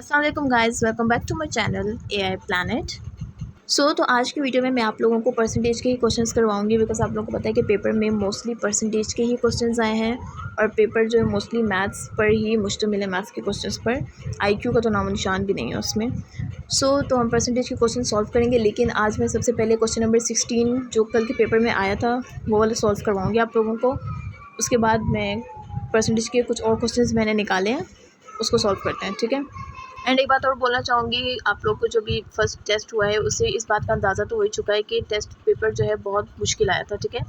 अस्सलाम वालेकुम guys, welcome back to my channel AI planet. तो आज की वीडियो में मैं आप लोगों को परसेंटेज के ही क्वेश्चंस करवाऊंगी बिकॉज आप लोगों को पता है कि पेपर में मोस्टली परसेंटेज के ही क्वेश्चंस आए हैं और पेपर जो है मोस्टली मैथ्स पर ही मुश्तमिल है, मैथ्स के क्वेश्चंस पर। आईक्यू का तो नामो निशान भी नहीं है उसमें। तो हम परसेंटेज के क्वेश्चन सॉल्व करेंगे, लेकिन आज मैं सबसे पहले क्वेश्चन नंबर 16 जो कल के पेपर में आया था वो वाला सॉल्व करवाऊँगी आप लोगों को। उसके बाद मैं परसेंटेज के कुछ और क्वेश्चन मैंने निकाले हैं, उसको सॉल्व करते हैं, ठीक है। एंड एक बात और बोलना चाहूँगी, आप लोग को जो भी फर्स्ट टेस्ट हुआ है उससे इस बात का अंदाज़ा तो हो ही चुका है कि टेस्ट पेपर जो है बहुत मुश्किल आया था, ठीक है।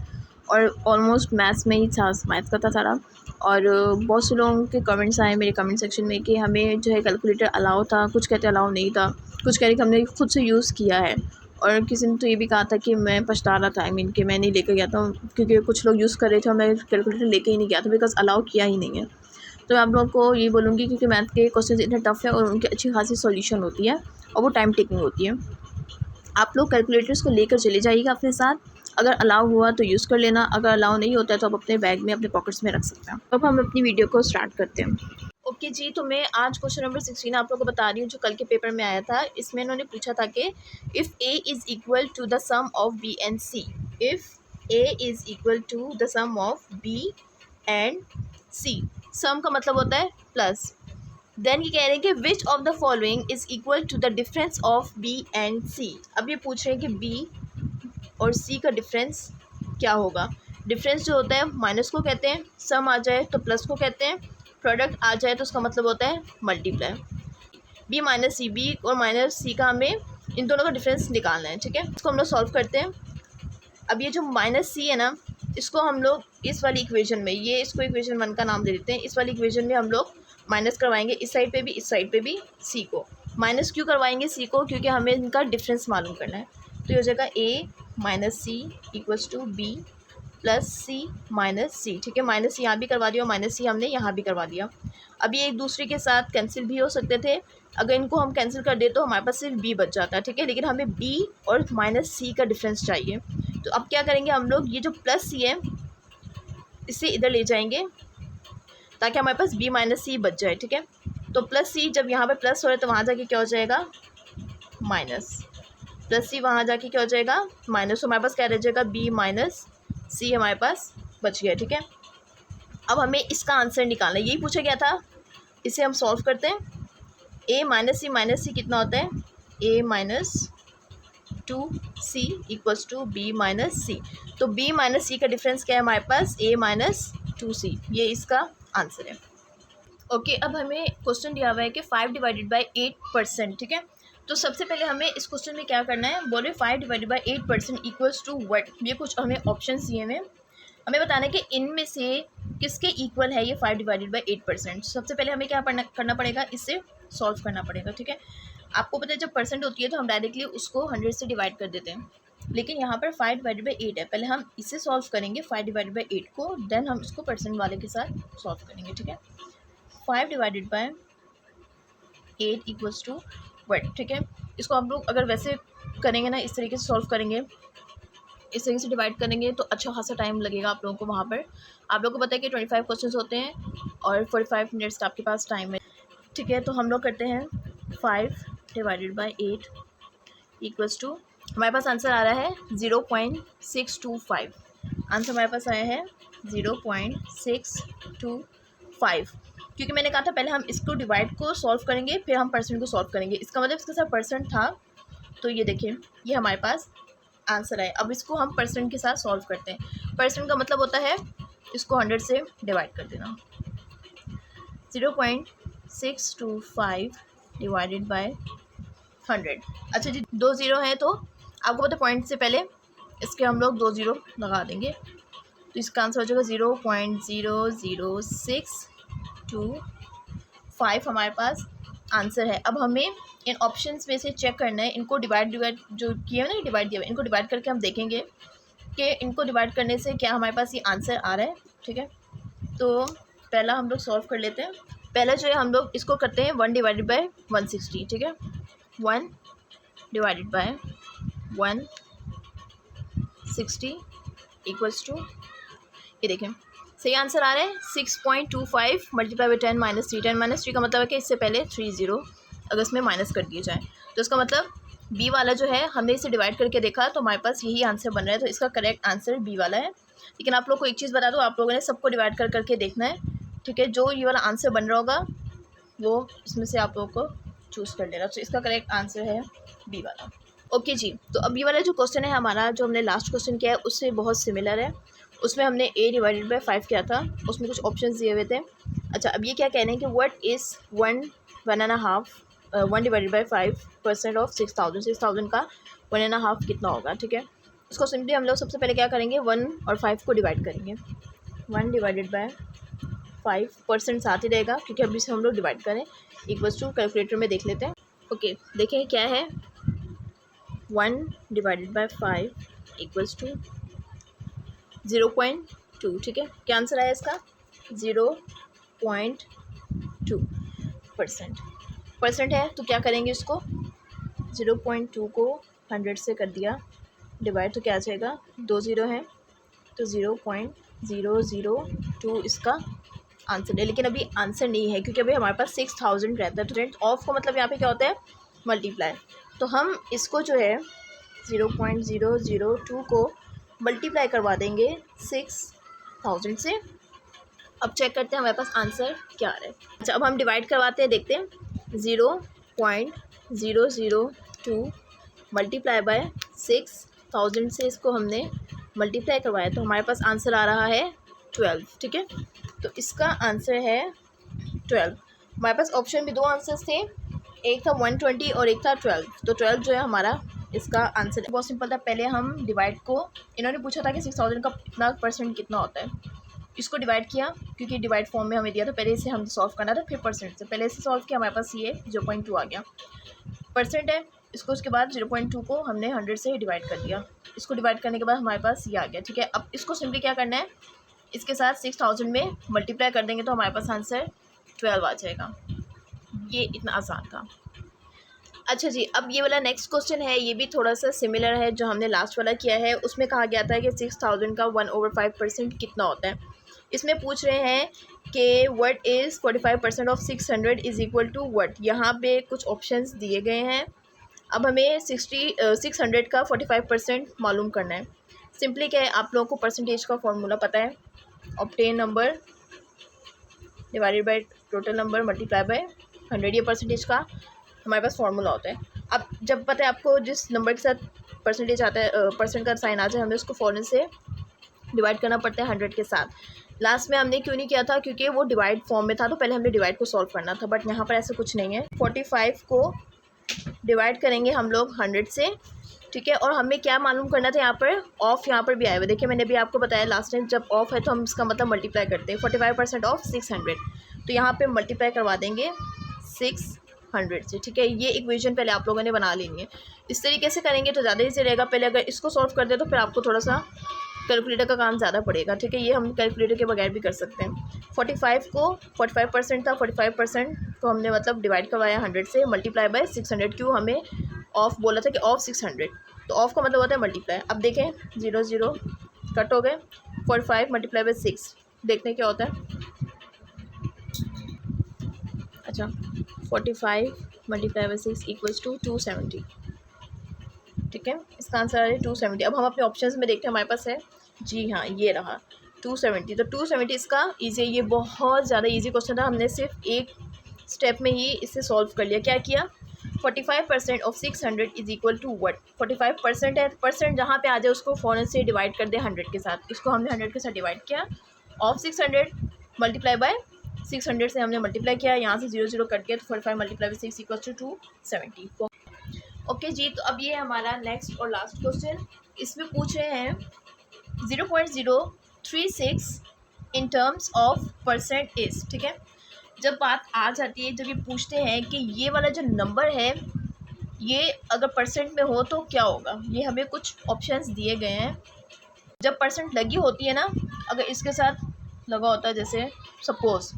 और ऑलमोस्ट मैथ्स में ही था, मैथ्स का था सारा। और बहुत से लोगों के कमेंट्स आए मेरे कमेंट सेक्शन में कि हमें जो है कैलकुलेटर अलाउ था, कुछ कहते अलाउ नहीं था, कुछ कह रहे कि हमने खुद से यूज़ किया है। और किसी ने तो ये भी कहा था कि मैं पछता रहा था, कि मैं नहीं लेकर गया था, क्योंकि कुछ लोग यूज़ कर रहे थे और मैं कैलकुलेटर लेके ही नहीं गया था बिकॉज अलाउ किया ही नहीं है। तो मैं आप लोगों को ये बोलूँगी क्योंकि मैथ के क्वेश्चन इतने टफ है और उनकी अच्छी खासी सॉल्यूशन होती है और वो टाइम टेकिंग होती है। आप लोग कैलकुलेटर्स को लेकर चले जाइएगा अपने साथ। अगर अलाउ हुआ तो यूज़ कर लेना, अगर अलाउ नहीं होता है तो आप अपने बैग में, अपने पॉकेट्स में रख सकते हैं। अब हम अपनी वीडियो को स्टार्ट करते हैं। ओके जी, तो मैं आज क्वेश्चन नंबर 16 आप लोगों को बता रही हूँ जो कल के पेपर में आया था। इसमें इन्होंने पूछा था कि if A is equal to the sum of B and C, if A is equal to the sum of B and C, sum का मतलब होता है प्लस। देन ये कह रहे हैं कि which of the following is equal to the difference of B and C. अब ये पूछ रहे हैं कि बी और सी का डिफरेंस क्या होगा। डिफरेंस जो होता है माइनस को कहते हैं, सम आ जाए तो प्लस को कहते हैं, प्रोडक्ट आ जाए तो उसका मतलब होता है मल्टीप्लाई। बी माइनस सी, बी और माइनस सी का हमें इन दोनों का डिफरेंस निकालना है, ठीक है। इसको हम लोग सॉल्व करते हैं। अब ये जो माइनस सी है ना, इसको हम लोग इस वाली इक्वेशन में, ये इसको इक्वेशन 1 का नाम दे देते हैं। इस वाली इक्वेशन में हम लोग माइनस करवाएंगे, इस साइड पे भी इस साइड पे भी सी को। माइनस क्यों करवाएंगे सी को? क्योंकि हमें इनका डिफरेंस मालूम करना है। तो ये हो जाएगा A minus C equals to B plus C minus C, ठीक है। माइनस सी यहाँ भी करवा दिया और माइनस सी हमने यहाँ भी करवा दिया। अब ये एक दूसरे के साथ कैंसिल भी हो सकते थे। अगर इनको हम कैंसिल कर दे तो हमारे पास सिर्फ बी बच जाता है, ठीक है। लेकिन हमें बी और माइनस सी का डिफरेंस चाहिए। तो अब क्या करेंगे हम लोग, ये जो प्लस सी है इसे इधर ले जाएंगे ताकि हमारे पास बी माइनस सी बच जाए, ठीक है। तो प्लस सी जब यहाँ पे प्लस हो रहा है तो वहाँ जाके क्या हो जाएगा माइनस, प्लस सी वहाँ जाके क्या हो जाएगा माइनस। तो हमारे पास क्या रह जाएगा बी माइनस सी हमारे पास बच गया, ठीक है। अब हमें इसका आंसर निकालना है, यही पूछा गया था। इसे हम सॉल्व करते हैं। ए माइनस सी कितना होता है, A minus 2c equals to B minus C. तो b माइनस सी का डिफरेंस क्या है हमारे पास, a माइनस 2c, ये इसका आंसर है। ओके, अब हमें क्वेश्चन दिया हुआ है कि 5 डिवाइडेड बाई 8%, ठीक है। तो सबसे पहले हमें इस क्वेश्चन में क्या करना है, बोले 5 divided by 8% equals to what. ये कुछ हमें ऑप्शन दिए हैं, हमें बताना है कि इनमें से किसके इक्वल है ये 5 डिवाइडेड बाई 8%। सबसे पहले हमें क्या करना पड़ेगा, इसे सॉल्व करना पड़ेगा, ठीक है। आपको पता है जब परसेंट होती है तो हम डायरेक्टली उसको 100 से डिवाइड कर देते हैं, लेकिन यहाँ पर 5 डिवाइडेड बाई 8 है। पहले हम इसे सॉल्व करेंगे 5 डिवाइडेड बाई 8 को, देन हम इसको परसेंट वाले के साथ सॉल्व करेंगे, ठीक है। 5 divided by 8 equals to what, ठीक है। इसको हम लोग अगर वैसे करेंगे ना, इस तरीके से सॉल्व करेंगे, इस तरीके से डिवाइड करेंगे तो अच्छा खासा टाइम लगेगा आप लोगों को वहाँ पर। आप लोगों को पता है कि 25 क्वेश्चन होते हैं और 45 मिनट्स का आपके पास टाइम है, ठीक है। तो हम लोग करते हैं 5 डिवाइडेड बाई 8 इक्वल्स टू, हमारे पास आंसर आ रहा है 0.625। आंसर हमारे पास आया है 0.625, क्योंकि मैंने कहा था पहले हम इसको डिवाइड को सॉल्व करेंगे फिर हम परसेंट को सॉल्व करेंगे। इसका मतलब इसके साथ परसेंट था, तो ये देखिए ये हमारे पास आंसर है। अब इसको हम परसेंट के साथ सॉल्व करते हैं। परसेंट का मतलब होता है इसको 100 से डिवाइड कर देना। 0.625 डिवाइडेड बाय 100। अच्छा जी, 2 ज़ीरो है तो आपको पता है पॉइंट से पहले इसके हम लोग 2 ज़ीरो लगा देंगे, तो इसका आंसर हो जाएगा 0.00625 हमारे पास आंसर है। अब हमें इन ऑप्शंस में से चेक करना है, इनको डिवाइड जो किया है ना, डिवाइड दिया है, इनको डिवाइड करके हम देखेंगे कि इनको डिवाइड करने से क्या हमारे पास ये आंसर आ रहा है, ठीक है। तो पहला हम लोग सॉल्व कर लेते हैं। पहला जो है हम लोग इसको करते हैं 1 डिवाइडेड बाई 160, ठीक है। 1 डिवाइडेड बाय 160 इक्वल्स टू, ये देखें सही आंसर आ रहा है 6.25 मल्टीप्लाई बाई 10 माइनस 3। 10 माइनस 3 का मतलब है कि इससे पहले 3 ज़ीरो। अगर इसमें माइनस कर दिए जाए। तो इसका मतलब बी वाला जो है हमने इसे डिवाइड करके देखा तो हमारे पास यही आंसर बन रहा है, तो इसका करेक्ट आंसर बी वाला है। लेकिन आप लोग को एक चीज़ बता दूँ, आप लोगों ने सबको डिवाइड कर करके देखना है, ठीक है। जो ये वाला आंसर बन रहा होगा वो इसमें से आप लोगों को चूज़ कर लेना। तो इसका करेक्ट आंसर है बी वाला। ओके जी, तो अब ये वाला जो क्वेश्चन है हमारा, जो हमने लास्ट क्वेश्चन किया है उससे बहुत सिमिलर है। उसमें हमने a डिवाइडेड बाई 5 किया था, उसमें कुछ ऑप्शंस दिए हुए थे। अच्छा, अब ये क्या कह रहे हैं कि what is 1 divided by 5% of 6000 का 1.5 कितना होगा, ठीक है। उसको सिंपली हम लोग सबसे पहले क्या करेंगे, 1 और 5 को डिवाइड करेंगे। 1 डिवाइडेड बाई 5% साथ ही रहेगा क्योंकि अभी से हम लोग डिवाइड करें। इक्वल्स टू कैलकुलेटर में देख लेते हैं। ओके, देखें क्या है, 1 डिवाइडेड बाई 5 इक्वल्स टू 0.2, ठीक है। क्या आंसर आया इसका, 0.2%। परसेंट है तो क्या करेंगे, इसको 0.2 को 100 से कर दिया डिवाइड, तो क्या आ जाएगा, 2 ज़ीरो हैं तो 0.002 इसका आंसर है। लेकिन अभी आंसर नहीं है क्योंकि अभी हमारे पास 6000 रहता है। तो रेंट ऑफ को मतलब यहाँ पे क्या होता है, मल्टीप्लाई। तो हम इसको जो है 0.002 को मल्टीप्लाई करवा देंगे 6000 से। अब चेक करते हैं हमारे पास आंसर क्या आ रहा है। अच्छा, अब हम डिवाइड करवाते हैं, देखते हैं। 0.002 मल्टीप्लाई बाय 6000 से इसको हमने मल्टीप्लाई करवाया तो हमारे पास आंसर आ रहा है 12, ठीक है। तो इसका आंसर है 12। हमारे पास ऑप्शन में दो आंसर्स थे, एक था 120 और एक था 12। तो 12 जो है हमारा इसका आंसर बहुत सिंपल था। पहले हम डिवाइड को, इन्होंने पूछा था कि 6000 का इतना परसेंट कितना होता है, इसको डिवाइड किया क्योंकि डिवाइड फॉर्म में हमें दिया था। पहले इसे हम सॉल्व करना था, फिर परसेंट से पहले इसे सॉल्व किया, हमारे पास ये 0.2 आ गया। परसेंट है इसको, उसके बाद 0.2 को हमने 100 से डिवाइड कर दिया। इसको डिवाइड करने के बाद हमारे पास ये आ गया, ठीक है। अब इसको सिंपली क्या करना है, इसके साथ 6000 में मल्टीप्लाई कर देंगे तो हमारे पास आंसर 12 आ जाएगा। ये इतना आसान था। अच्छा जी, अब ये वाला नेक्स्ट क्वेश्चन है, ये भी थोड़ा सा सिमिलर है जो हमने लास्ट वाला किया है। उसमें कहा गया था कि 6000 का 1/5% कितना होता है। इसमें पूछ रहे हैं कि what is 45% of 600 is equal to what. यहाँ पे कुछ ऑप्शंस दिए गए हैं। अब हमें 600 का 45% मालूम करना है। सिंपली क्या है, आप लोगों को परसेंटेज का फॉर्मूला पता है, obtain number divided by total number multiply by 100, ये परसेंटेज का हमारे पास फॉर्मूला होता है। अब जब पता है आपको जिस नंबर के साथ परसेंटेज आता है, परसेंट का साइन आ जाए, हमें उसको फ़ौरन से डिवाइड करना पड़ता है 100 के साथ। लास्ट में हमने क्यों नहीं किया था, क्योंकि वो डिवाइड फॉर्म में था तो पहले हमने डिवाइड को सॉल्व करना था। बट यहाँ पर ऐसा कुछ नहीं है। 45 को डिवाइड करेंगे हम लोग 100 से, ठीक है। और हमें क्या मालूम करना था, यहाँ पर ऑफ यहाँ पर भी आया हुआ। देखिए मैंने भी आपको बताया लास्ट टाइम, जब ऑफ है तो हम इसका मतलब मल्टीप्लाई करते हैं। 45% ऑफ 600, तो यहाँ पे मल्टीप्लाई करवा देंगे 600 से, ठीक है। ये इक्वेशन पहले आप लोगों ने बना लेनी है। इस तरीके से करेंगे तो ज़्यादा ईजी रहेगा। पहले अगर इसको सॉल्व कर दे तो फिर आपको थोड़ा सा कैलकुलेटर का काम ज़्यादा पड़ेगा, ठीक है। ये हम कैलकुलेटर के बगैर भी कर सकते हैं। 45 को 45% था, 45% को हमने मतलब डिवाइड करवाया 100 से, मल्टीप्लाई बाय 600। क्यों, हमें ऑफ बोला था कि ऑफ 600, तो ऑफ का मतलब होता है मल्टीप्लाई। अब देखें 0 0 कट हो गए, 45 मल्टीप्लाई बाय 6 देखते हैं क्या होता है। अच्छा, 45 मल्टीप्लाई बाय 6 इक्वल्स टू 270, ठीक है। इसका आंसर है 270। अब हम अपने ऑप्शंस में देखते हैं, हमारे पास है, जी हाँ ये रहा 270। तो 270 इसका ईजी है। ये बहुत ज़्यादा ईजी क्वेश्चन था, हमने सिर्फ एक स्टेप में ही इसे सॉल्व कर लिया। क्या किया, 45% of 600 is equal to what. 45% है, परसेंट जहाँ पे आ जाए उसको फ़ौरन से डिवाइड कर दे 100 के साथ। इसको हमने 100 के साथ डिवाइड किया, ऑफ 600 मल्टीप्लाई बाय 600 से हमने मल्टीप्लाई किया, यहाँ से 0 0 कट गया, तो 45 multiply by 6 equal to 270। Okay जी, तो अब ये हमारा नेक्स्ट और लास्ट क्वेश्चन। इसमें पूछ रहे हैं 0.036 in terms of percent is, ठीक है। जब बात आ जाती है, जब ये पूछते हैं कि ये वाला जो नंबर है ये अगर परसेंट में हो तो क्या होगा, ये हमें कुछ ऑप्शंस दिए गए हैं। जब परसेंट लगी होती है ना, अगर इसके साथ लगा होता है, जैसे सपोज़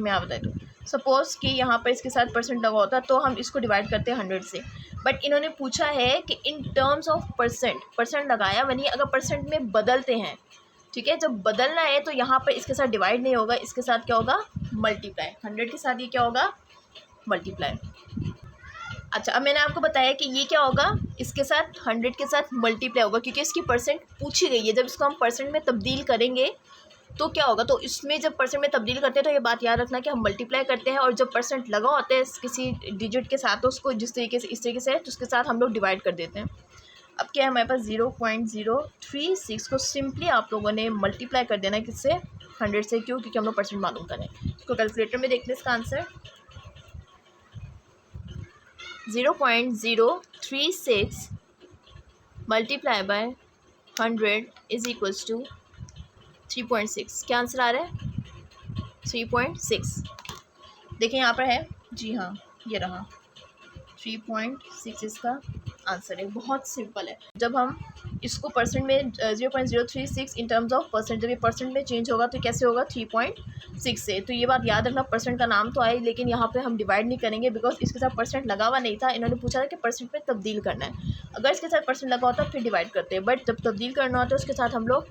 मैं आप बता दूँ, सपोज़ कि यहाँ पर इसके साथ परसेंट लगा होता है तो हम इसको डिवाइड करते हैं 100 से। बट इन्होंने पूछा है कि इन टर्म्स ऑफ परसेंट लगाया वनी अगर परसेंट में बदलते हैं, ठीक है। जब बदलना है तो यहाँ पर इसके साथ डिवाइड नहीं होगा, इसके साथ क्या होगा, मल्टीप्लाई। 100 के साथ ये क्या होगा, मल्टीप्लाई। अच्छा, अब मैंने आपको बताया कि ये क्या होगा, इसके साथ 100 के साथ मल्टीप्लाई होगा क्योंकि इसकी परसेंट पूछी गई है। जब इसको हम परसेंट में तब्दील करेंगे तो क्या होगा, तो इसमें जब परसेंट में तब्दील करते हैं तो ये बात याद रखना कि हम मल्टीप्लाई करते हैं और जब परसेंट लगा होता है किसी डिजिट के साथ तो उसको जिस तरीके से इस तरीके से है तो उसके साथ हम लोग डिवाइड कर देते हैं। अब क्या है हमारे पास 0.036 को सिंपली आप लोगों ने मल्टीप्लाई कर देना है किससे, 100 से। क्यों? क्योंकि हम लोग परसेंट मालूम करें। इसको कैलकुलेटर में देखते हैं इसका answer. 0.036 multiply by 100 is equals to 3.6। क्या आंसर आ रहा है? 3.6। देखिए यहाँ पर है, जी हाँ ये रहा 3.6 इसका आंसर है। बहुत सिंपल है। जब हम इसको परसेंट में 0.036 इन टर्म्स ऑफ परसेंट, जब ये परसेंट में चेंज होगा तो कैसे होगा, 3.6 से। तो ये बात याद रखना, परसेंट का नाम तो आए लेकिन यहाँ पे हम डिवाइड नहीं करेंगे बिकॉज इसके साथ परसेंट लगा हुआ नहीं था। इन्होंने पूछा था कि परसेंट में तब्दील करना है, अगर इसके साथ परसेंट लगा होता फिर डिवाइड करते हैं, बट जब तब्दील करना होता है उसके साथ हम लोग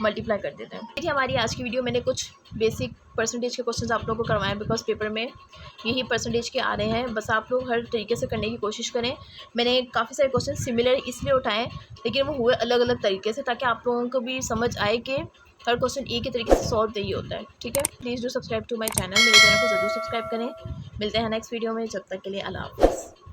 मल्टीप्लाई कर देते हैं। देखिए हमारी आज की वीडियो मैंने कुछ बेसिक परसेंटेज के क्वेश्चंस आप लोगों को करवाएं बिकॉज पेपर में यही परसेंटेज के आ रहे हैं। बस आप लोग हर तरीके से करने की कोशिश करें। मैंने काफ़ी सारे क्वेश्चन सिमिलर इसलिए उठाए लेकिन वो हुए अलग अलग तरीके से ताकि आप लोगों को भी समझ आए कि हर क्वेश्चन एक ही तरीके से सॉल्व नहीं होता है। ठीक है, please do subscribe to my channel. मेरे चैनल को ज़रूर सब्सक्राइब करें। मिलते हैं नेक्स्ट वीडियो में, जब तक के लिए अल्लाह हाफ़िज़।